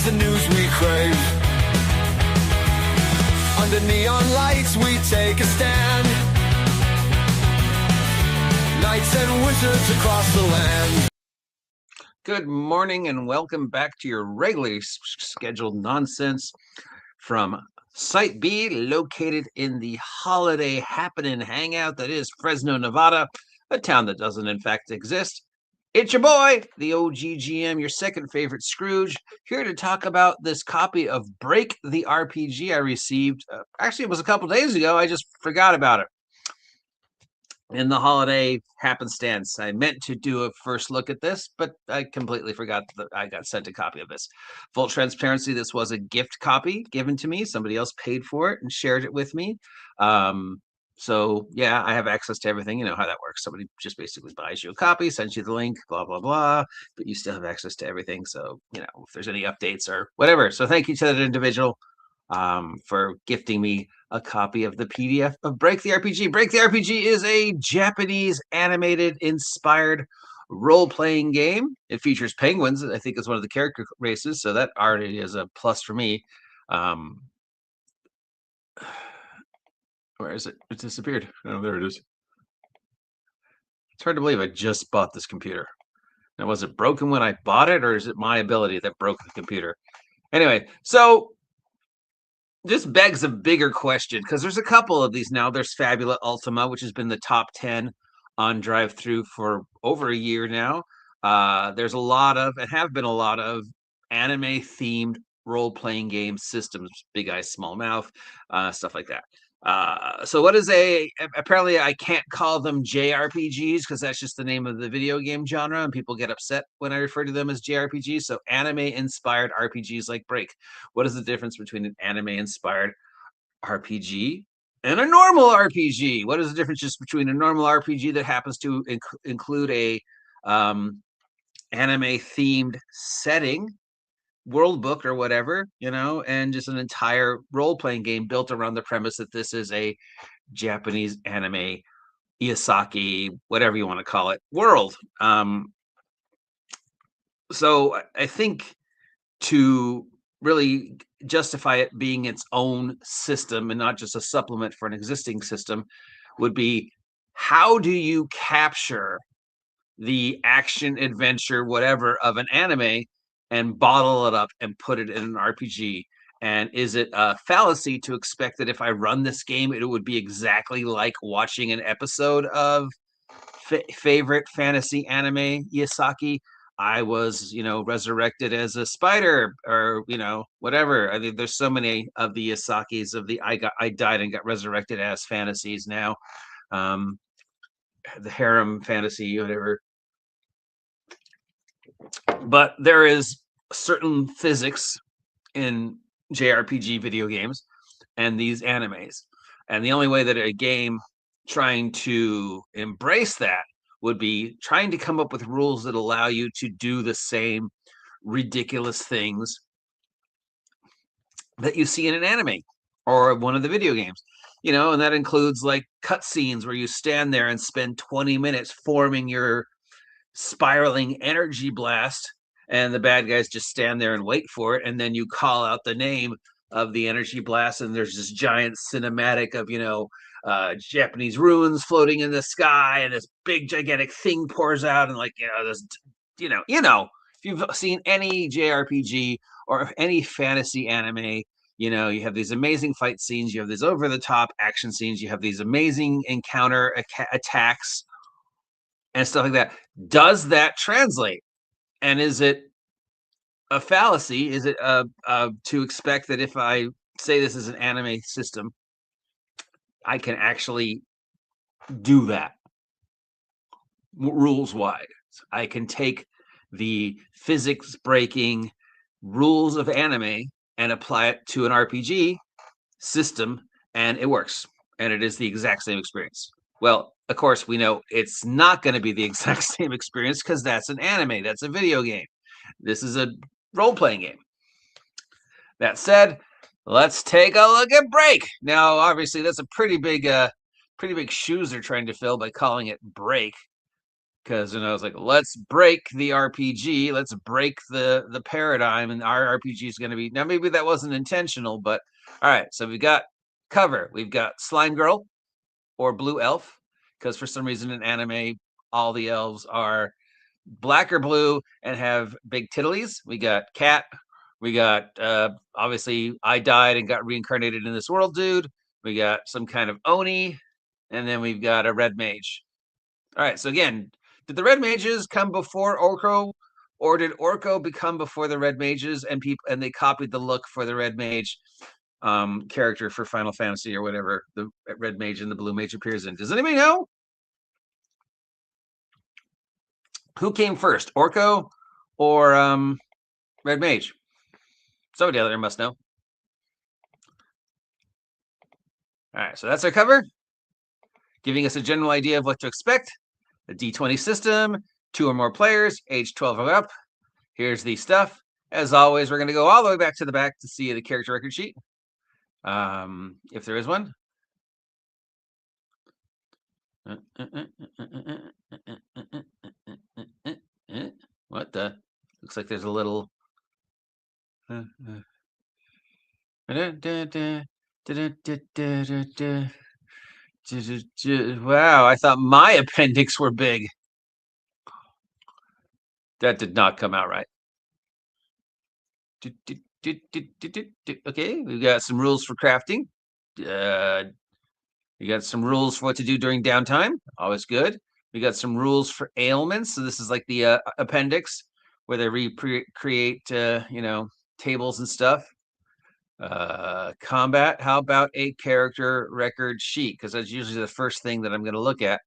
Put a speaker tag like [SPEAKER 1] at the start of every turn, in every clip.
[SPEAKER 1] the news we crave. Under neon lights we take a stand. Knights and wizards across the land.
[SPEAKER 2] Good morning and welcome back to your regularly scheduled nonsense from Site B, located in the holiday happening hangout that is Fresno, Nevada, a town that doesn't in fact exist. It's your boy, the oggm, your second favorite Scrooge, here to talk about this copy of Break the RPG I received. Actually, it was a couple days ago. I just forgot about it. In the holiday happenstance, I meant to do a first look at this, but I completely forgot that I got sent a copy of this. Full transparency, this was a gift copy given to me. Somebody else paid for it and shared it with me. So yeah, I have access to everything. You know how that works. Somebody just basically buys you a copy, sends you the link, blah, blah, blah, but you still have access to everything. So, you know, if there's any updates or whatever. So thank you to that individual for gifting me a copy of the PDF of Break the RPG. Break the RPG is a Japanese animated inspired role-playing game. It features penguins, I think is one of the character races, so that already is a plus for me. Where is it? It disappeared. Oh, there it is. It's hard to believe I just bought this computer. Now, was it broken when I bought it, or is it my ability that broke the computer? Anyway, so this begs a bigger question, because there's a couple of these now. There's Fabula Ultima, which has been the top 10 on drive-thru for over a year now. There's a lot of, and have been a lot of, anime-themed role-playing game systems, Big Eyes, Small Mouth, stuff like that. So what is apparently I can't call them JRPGs because that's just the name of the video game genre, and people get upset when I refer to them as JRPGs. So anime-inspired RPGs like Break. What is the difference between an anime-inspired RPG and a normal RPG? What is the difference just between a normal RPG that happens to include a anime-themed setting, world book or whatever, you know, and just an entire role-playing game built around the premise that this is a Japanese anime, Isekai, whatever you want to call it, world. So I think to really justify it being its own system and not just a supplement for an existing system would be, how do you capture the action, adventure, whatever of an anime and bottle it up and put it in an RPG? And is it a fallacy to expect that if I run this game, it would be exactly like watching an episode of favorite fantasy anime, Isekai? I was, you know, resurrected as a spider, or, you know, whatever. I mean, there's so many of the Isakis of the I died and got resurrected as fantasies now. The harem fantasy, whatever. But there is certain physics in JRPG video games and these animes. And the only way that a game trying to embrace that would be trying to come up with rules that allow you to do the same ridiculous things that you see in an anime or one of the video games. You know, and that includes like cutscenes where you stand there and spend 20 minutes forming your spiraling energy blast, and the bad guys just stand there and wait for it, and then you call out the name of the energy blast, and there's this giant cinematic of, you know, Japanese ruins floating in the sky, and this big gigantic thing pours out, and like, you know, this, you know, if you've seen any JRPG or any fantasy anime, you know, you have these amazing fight scenes, you have these over-the-top action scenes, you have these amazing encounter attacks and stuff like that. Does that translate? And is it a fallacy? Is it to expect that if I say this is an anime system, I can actually do that rules-wise? I can take the physics-breaking rules of anime and apply it to an RPG system, and it works, and it is the exact same experience. Well, of course, we know it's not going to be the exact same experience because that's an anime. That's a video game. This is a role-playing game. That said, let's take a look at Break. Now, obviously, that's a pretty big shoes they're trying to fill by calling it Break. because I was like, let's break the RPG, let's break the paradigm, and our RPG is going to be now. Maybe that wasn't intentional, but all right. So we got cover. We've got Slime Girl or Blue Elf, because for some reason in anime all the elves are black or blue and have big tiddlies. We got Cat. We got obviously I died and got reincarnated in this world, dude. We got some kind of Oni, and then we've got a red mage. All right. So again, did the red mages come before Orko, or did Orko become before the red mages, and they copied the look for the red mage character for Final Fantasy or whatever the red mage and the blue mage appears in? Does anybody know? Who came first, Orko or red mage? Somebody out there must know. All right, so that's our cover, giving us a general idea of what to expect. A D20 system, 2 or more players, age 12 or up. Here's the stuff. As always, we're going to go all the way back to the back to see the character record sheet, if there is one. What the? Looks like there's a little. Wow, I thought my appendix were big. That did not come out right. Okay, we've got some rules for crafting. We got some rules for what to do during downtime. Always good. We got some rules for ailments. So this is like the appendix where they recreate, tables and stuff. Combat. How about a character record sheet? Because that's usually the first thing that I'm going to look at.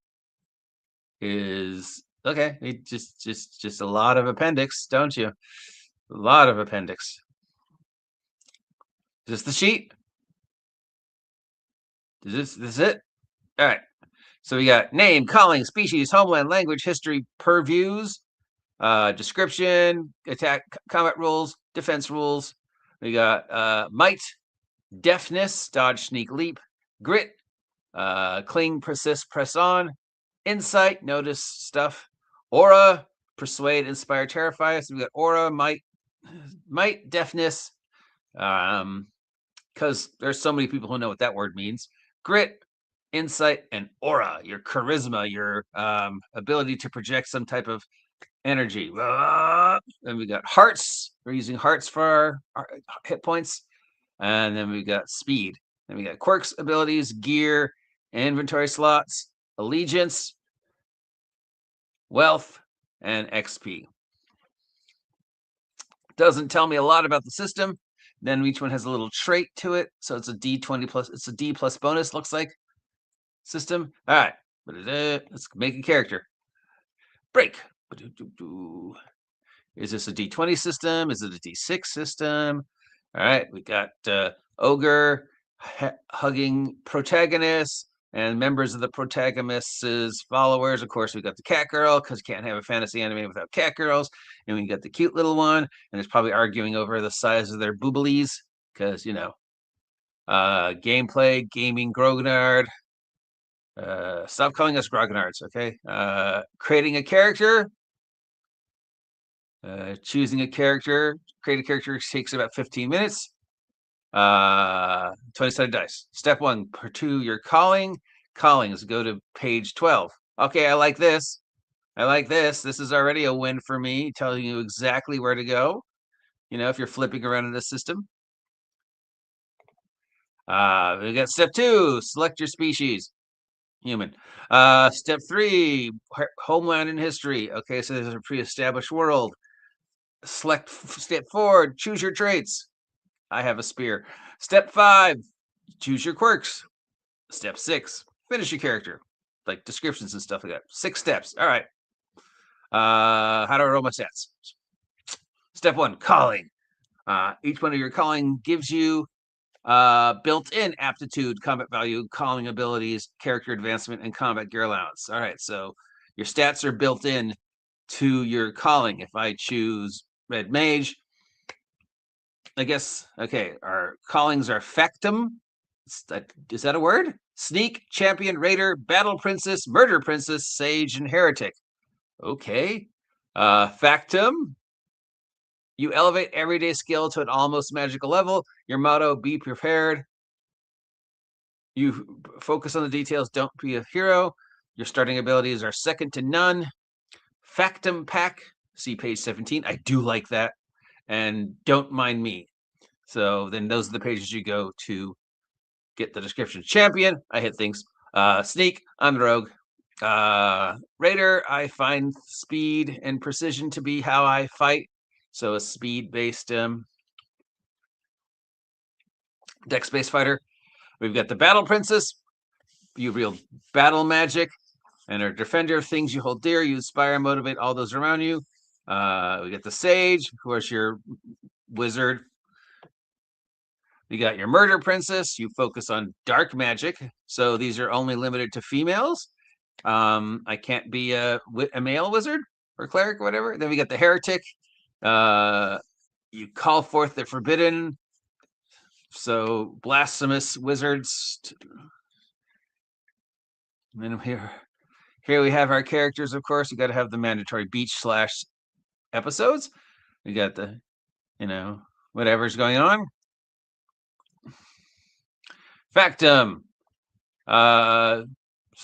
[SPEAKER 2] Is okay. Just a lot of appendix, don't you? A lot of appendix. Is this the sheet? Is this it? All right. So we got name, calling, species, homeland, language, history, purviews, description, attack, combat rules, defense rules. We got might, deafness, dodge, sneak, leap, grit, cling, persist, press on, insight, notice stuff, aura, persuade, inspire, terrify. So we got aura, might, deafness, because there's so many people who know what that word means. Grit, insight, and aura, your charisma, your ability to project some type of energy. Then we got hearts. We're using hearts for our hit points. And then we got speed. Then we got quirks, abilities, gear, inventory slots, allegiance, wealth, and XP. Doesn't tell me a lot about the system. Then each one has a little trait to it. So it's a D20 plus, it's a D plus bonus, looks like, system. All right, let's make a character. Break. Is this a D20 system? Is it a D6 system? All right, we got ogre, hugging protagonists, and members of the protagonist's followers. Of course, we got the cat girl, because you can't have a fantasy anime without cat girls. And we got the cute little one, and it's probably arguing over the size of their booblies, because, gameplay, gaming, grognard. Stop calling us grognards, okay? Creating a character. Choosing a character, create a character takes about 15 minutes. 20-sided dice. Step 1, pursue your calling. Callings, go to page 12. Okay, I like this. This is already a win for me, telling you exactly where to go, if you're flipping around in the system. We got step 2, select your species. Human. Step 3, homeland and history. Okay, so there's a pre-established world. Select step 4, choose your traits. I have a spear. Step 5, choose your quirks. Step 6, finish your character, like descriptions and stuff like that. 6 steps. All right. How do I roll my stats? Step 1, calling. Each one of your calling gives you built-in aptitude, combat value, calling abilities, character advancement, and combat gear allowance. All right, so your stats are built in to your calling. If I choose red mage, I guess, okay, our callings are Factum. Is that a word? Sneak, champion, raider, battle princess, murder princess, sage, and heretic. Okay. Factum. You elevate everyday skill to an almost magical level. Your motto, be prepared. You focus on the details, don't be a hero. Your starting abilities are second to none. Factum pack, see page 17. I do like that. And don't mind me. So then those are the pages you go to get the description. Champion, I hit things. Sneak, I'm the rogue. Raider, I find speed and precision to be how I fight. So a speed-based dex-based fighter. We've got the Battle Princess. You wield battle magic and are defender of things you hold dear. You inspire and motivate all those around you. We got the Sage, of course, your wizard. We got your Murder Princess. You focus on dark magic. So these are only limited to females. I can't be a male wizard or cleric or whatever. Then we got the Heretic. You call forth the forbidden. So blasphemous wizards. And then here we have our characters, of course. We got to have the mandatory beach / episodes. We got the, whatever's going on. Factum. So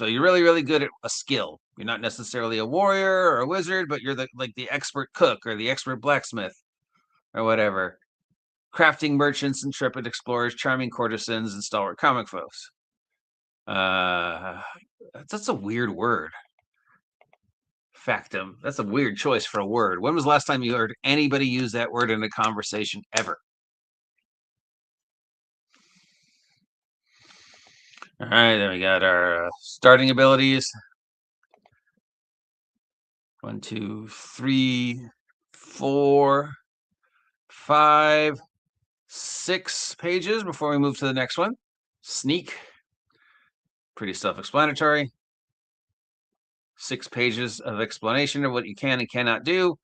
[SPEAKER 2] you're really, really good at a skill. You're not necessarily a warrior or a wizard, but you're the expert cook or the expert blacksmith or whatever. Crafting merchants, intrepid explorers, charming courtesans, and stalwart comic foes. That's a weird word. Factum. That's a weird choice for a word. When was the last time you heard anybody use that word in a conversation ever? All right, then we got our starting abilities. 1, 2, 3, 4, 5, 6 pages before we move to the next one. Sneak. Pretty self-explanatory. 6 pages of explanation of what you can and cannot do,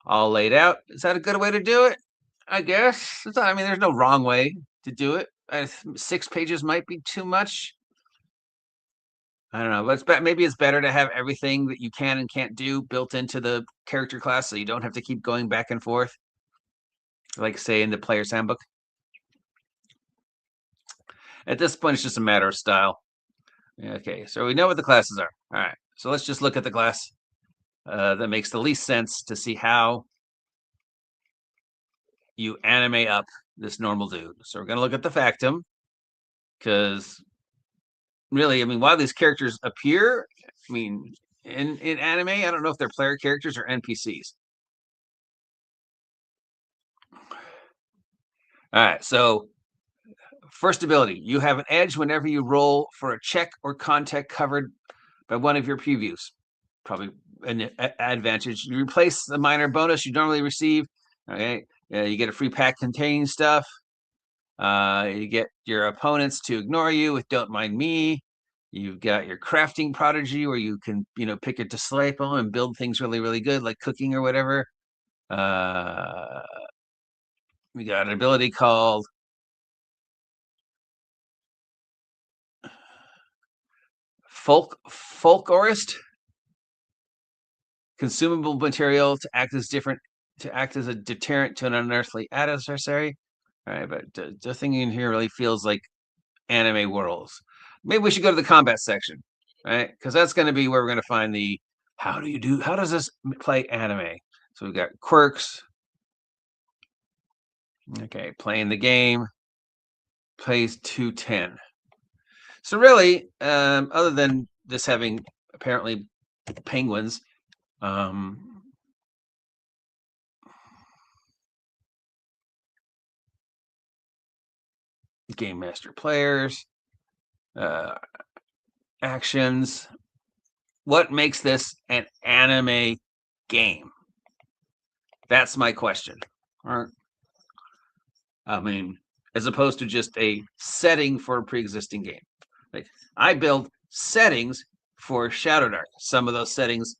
[SPEAKER 2] all laid out. Is that a good way to do it? I guess. There's no wrong way to do it. 6 pages might be too much. I don't know, but maybe it's better to have everything that you can and can't do built into the character class, so you don't have to keep going back and forth, like say in the player's handbook. At this point, it's just a matter of style. Okay, so we know what the classes are. All right, so let's just look at the class that makes the least sense to see how you animate up this normal dude. So we're going to look at the Factum, because really, while these characters appear, in anime, I don't know if they're player characters or NPCs. All right, so first ability, you have an edge whenever you roll for a check or contact covered by one of your previews. Probably an advantage. You replace the minor bonus you normally receive. Okay, you get a free pack containing stuff. You get your opponents to ignore you with "Don't Mind Me." You've got your crafting prodigy, where you can pick a disciple and build things really, really good, like cooking or whatever. We got an ability called Folklorist. Consumable material to act as a deterrent to an unearthly adversary. All right, but the thing in here really feels like anime worlds. Maybe we should go to the combat section, right? Because that's going to be where we're going to find the how does this play anime? So we've got quirks. Okay, playing the game. Plays 210. So really, other than this having apparently penguins, game master players, actions. What makes this an anime game? That's my question. As opposed to just a setting for a pre-existing game. Like, I build settings for Shadow Dark. Some of those settings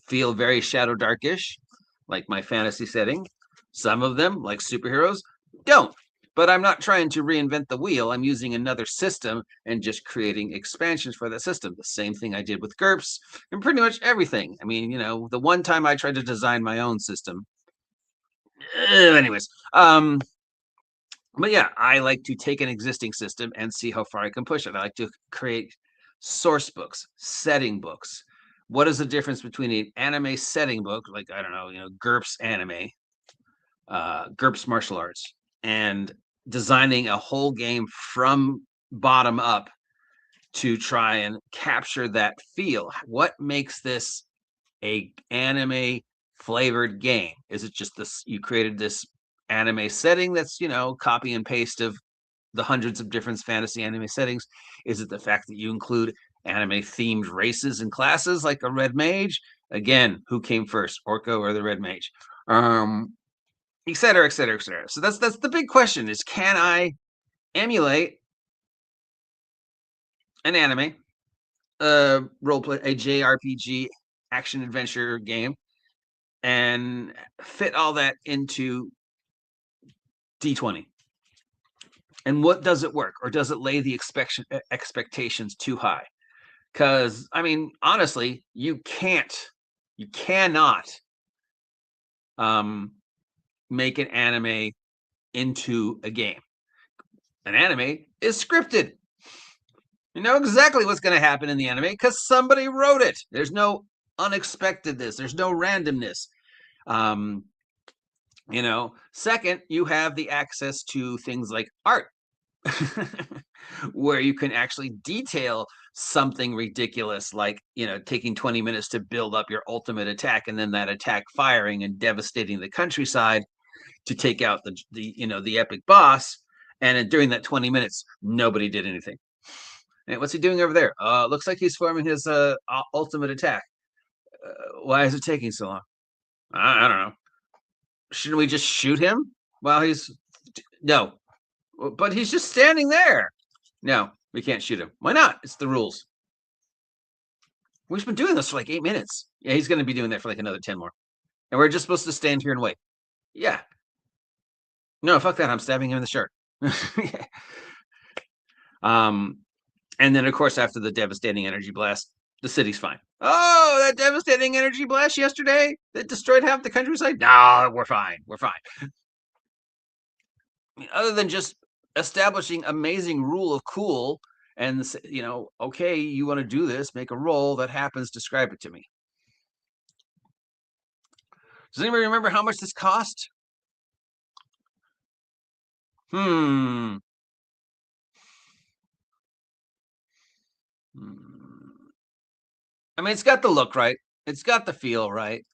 [SPEAKER 2] feel very Shadow Darkish, like my fantasy setting. Some of them, like superheroes, don't. but I'm not trying to reinvent the wheel. I'm using another system and just creating expansions for that system. The same thing I did with GURPS and pretty much everything. I mean, the one time I tried to design my own system. Anyways, but yeah, I like to take an existing system and see how far I can push it. I like to create source books, setting books. What is the difference between an anime setting book, like, I don't know, GURPS anime, GURPS martial arts, and designing a whole game from bottom up to try and capture that feel? What makes this a anime flavored game? Is it just this, you created this anime setting that's, copy and paste of the hundreds of different fantasy anime settings? Is it the fact that you include anime themed races and classes like a red mage? Again, who came first, Orko or the red mage? Et cetera, et cetera, et cetera. So that's the big question: is can I emulate an anime, role play, a JRPG action adventure game, and fit all that into D20? And what does it work, or does it lay the expectations too high? Because I mean, honestly, you cannot make an anime into a game. An anime is scripted. You know exactly what's going to happen in the anime because somebody wrote it. There's no unexpectedness. There's no randomness. Second, you have the access to things like art, where you can actually detail something ridiculous, like, taking 20 minutes to build up your ultimate attack, and then that attack firing and devastating the countryside to take out the epic boss. And during that 20 minutes, nobody did anything. Hey, what's he doing over there? Looks like he's forming his ultimate attack. Why is it taking so long? I don't know. Shouldn't we just shoot him while he's... No, but he's just standing there. No, we can't shoot him. Why not? It's the rules. We've been doing this for like 8 minutes. Yeah, he's going to be doing that for like another 10 more. And we're just supposed to stand here and wait. Yeah. No, fuck that. I'm stabbing him in the shirt. And then, of course, after the devastating energy blast, the city's fine. Oh, that devastating energy blast yesterday that destroyed half the countryside? No, we're fine. We're fine. I mean, other than just establishing amazing rule of cool and, okay, you want to do this, make a roll that happens, describe it to me. Does anybody remember how much this cost? I mean, it's got the look right. It's got the feel right.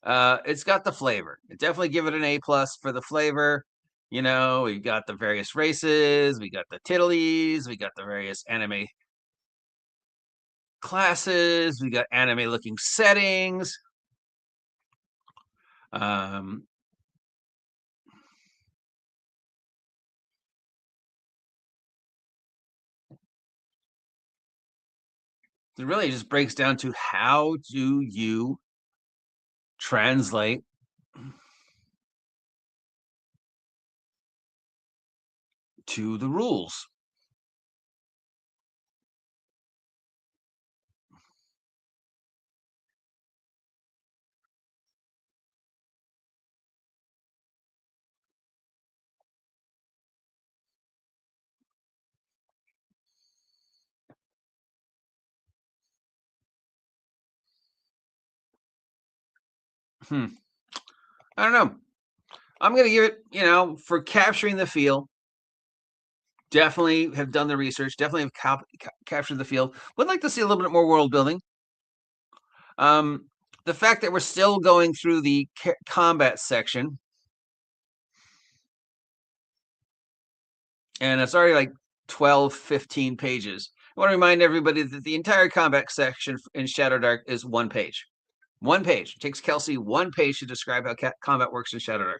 [SPEAKER 2] It's got the flavor. It definitely give it an A+ for the flavor. We got the various races, we got the tiddlies, we got the various anime classes, we got anime looking settings. It really just breaks down to, how do you translate to the rules? I don't know. I'm going to give it, for capturing the feel, definitely have done the research, definitely have captured the feel. Would like to see a little bit more world building. The fact that we're still going through the combat section, and it's already like 12, 15 pages. I want to remind everybody that the entire combat section in Shadowdark is 1 page. 1 page. It takes Kelsey 1 page to describe how combat works in Shadowdark.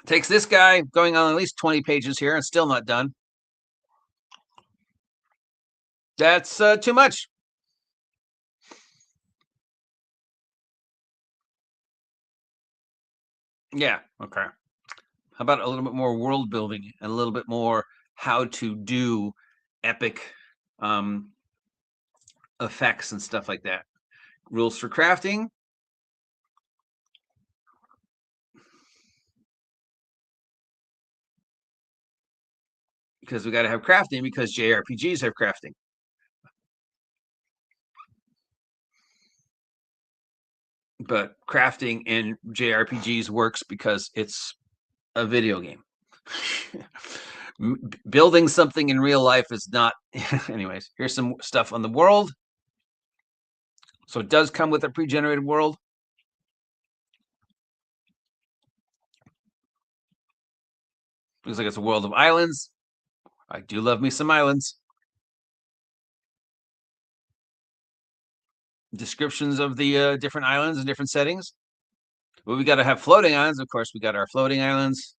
[SPEAKER 2] Takes this guy going on at least 20 pages here and still not done. That's too much. Yeah. Okay. How about a little bit more world building and a little bit more how to do epic effects and stuff like that? Rules for crafting. Because we got to have crafting because JRPGs have crafting. But crafting in JRPGs works because it's a video game. Building something in real life is not. Anyways, here's some stuff on the world. So it does come with a pre-generated world. Looks like it's a world of islands. I do love me some islands. Descriptions of the different islands and different settings. Well, we got to have floating islands. Of course, we got our floating islands.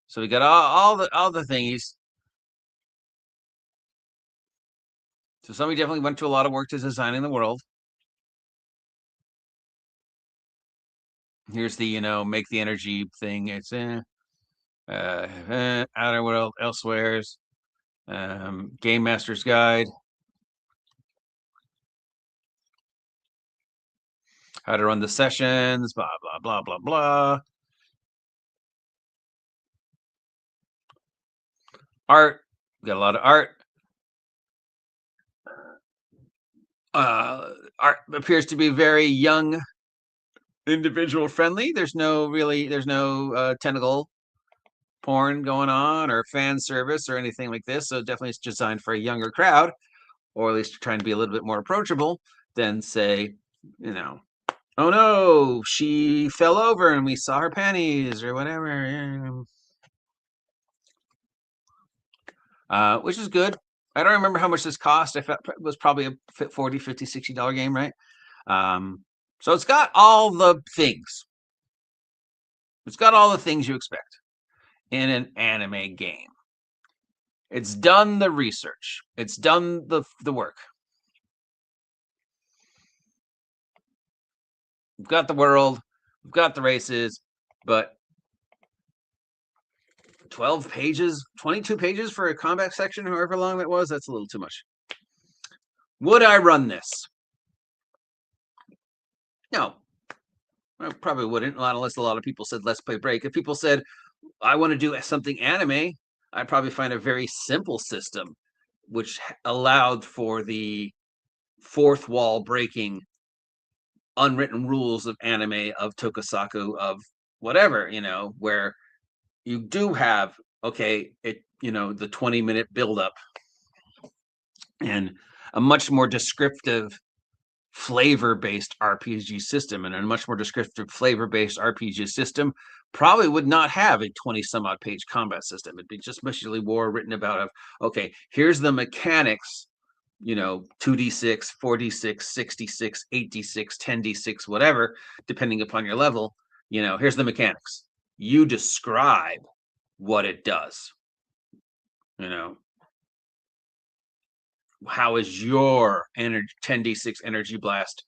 [SPEAKER 2] So we got all the thingies. So somebody definitely went to a lot of work to designing the world. Here's the make the energy thing. It's outer world, elsewhere's, game master's guide, how to run the sessions, blah blah blah blah blah. Art, we got a lot of art. Art appears to be very young, individual friendly. There's no tentacle porn going on or fan service or anything like this. So definitely it's designed for a younger crowd, or at least trying to be a little bit more approachable than say, oh no, she fell over and we saw her panties or whatever. Which is good. I don't remember how much this cost. I thought it was probably a $40, $50, $60 game, right? So it's got all the things. It's got all the things you expect in an anime game. It's done the research. It's done the work. We've got the world. We've got the races, but 12 pages, 22 pages for a combat section, however long that was, that's a little too much. Would I run this? No. I probably wouldn't, unless a lot of people said, let's play break. If people said, I want to do something anime, I'd probably find a very simple system, which allowed for the fourth wall breaking unwritten rules of anime, of tokusatsu, of whatever, where you do have, the 20-minute buildup and a much more descriptive flavor-based RPG system, and a much more descriptive flavor-based RPG system probably would not have a 20 some odd page combat system. It'd be just mostly more written about okay, here's the mechanics, 2d6, 4d6, 6d6, 8d6, 10d6, whatever, depending upon your level. Here's the mechanics. You describe what it does. How is your 10d6 energy blast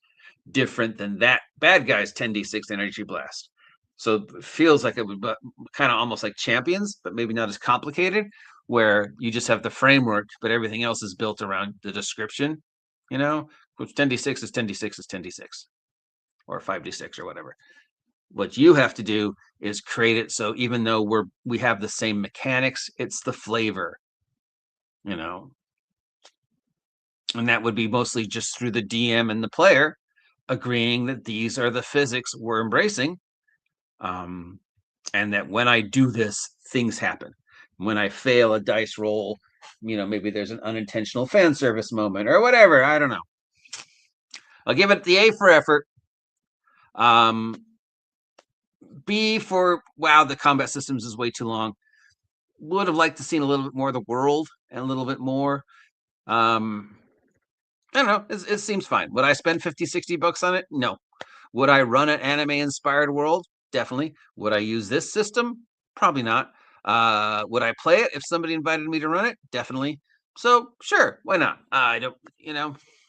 [SPEAKER 2] different than that bad guy's 10d6 energy blast? So it feels like it would kind of almost like Champions, but maybe not as complicated, where you just have the framework, but everything else is built around the description, which 10d6 is 10d6 is 10d6 or 5d6 or whatever. What you have to do is create it so even though we have the same mechanics, it's the flavor, and that would be mostly just through the DM and the player agreeing that these are the physics we're embracing, and that when I do this, things happen. When I fail a dice roll, maybe there's an unintentional fan service moment or whatever. I don't know. I'll give it the A for effort. B for, wow, the combat systems is way too long. Would have liked to seen a little bit more of the world and a little bit more. I don't know. It seems fine. Would I spend 50, 60 bucks on it? No. Would I run an anime-inspired world? Definitely. Would I use this system? Probably not. Would I play it if somebody invited me to run it? Definitely. So, sure, why not? I don't,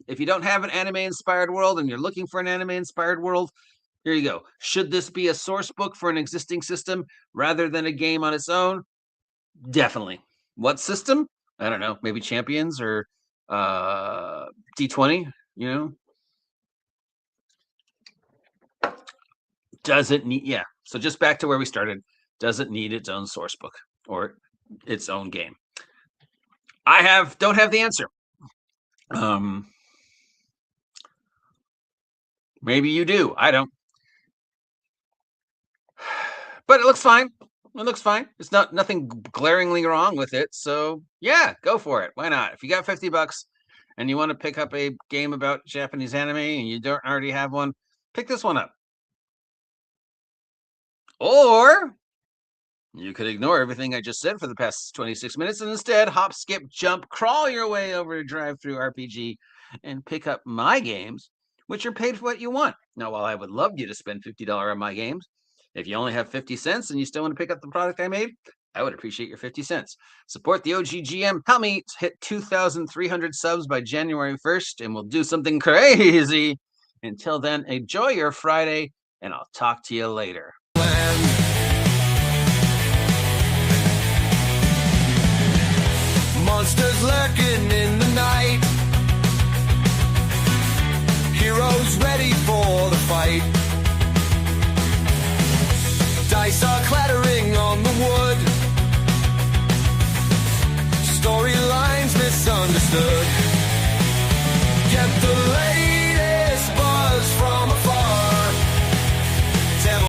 [SPEAKER 2] if you don't have an anime-inspired world and you're looking for an anime-inspired world, Here you go. Should this be a source book for an existing system rather than a game on its own? Definitely. What system? I don't know. Maybe Champions or D20, you know? Does it need, yeah. So just back to where we started. Does it need its own source book or its own game? Don't have the answer. Maybe you do. I don't. But it looks fine. It looks fine. It's nothing glaringly wrong with it. So yeah, go for it. Why not? If you got $50 and you want to pick up a game about Japanese anime and you don't already have one, pick this one up. Or you could ignore everything I just said for the past 26 minutes and instead hop, skip, jump, crawl your way over to Drive-Thru RPG and pick up my games, which are paid for what you want. Now, while I would love you to spend $50 on my games, if you only have 50 cents and you still want to pick up the product I made, I would appreciate your 50 cents. Support the oggm. Help me hit 2,300 subs by January 1st, and we'll do something crazy. Until then, enjoy your Friday, and I'll talk to you later.
[SPEAKER 1] Monsters lurking in the night. Heroes ready for the fight.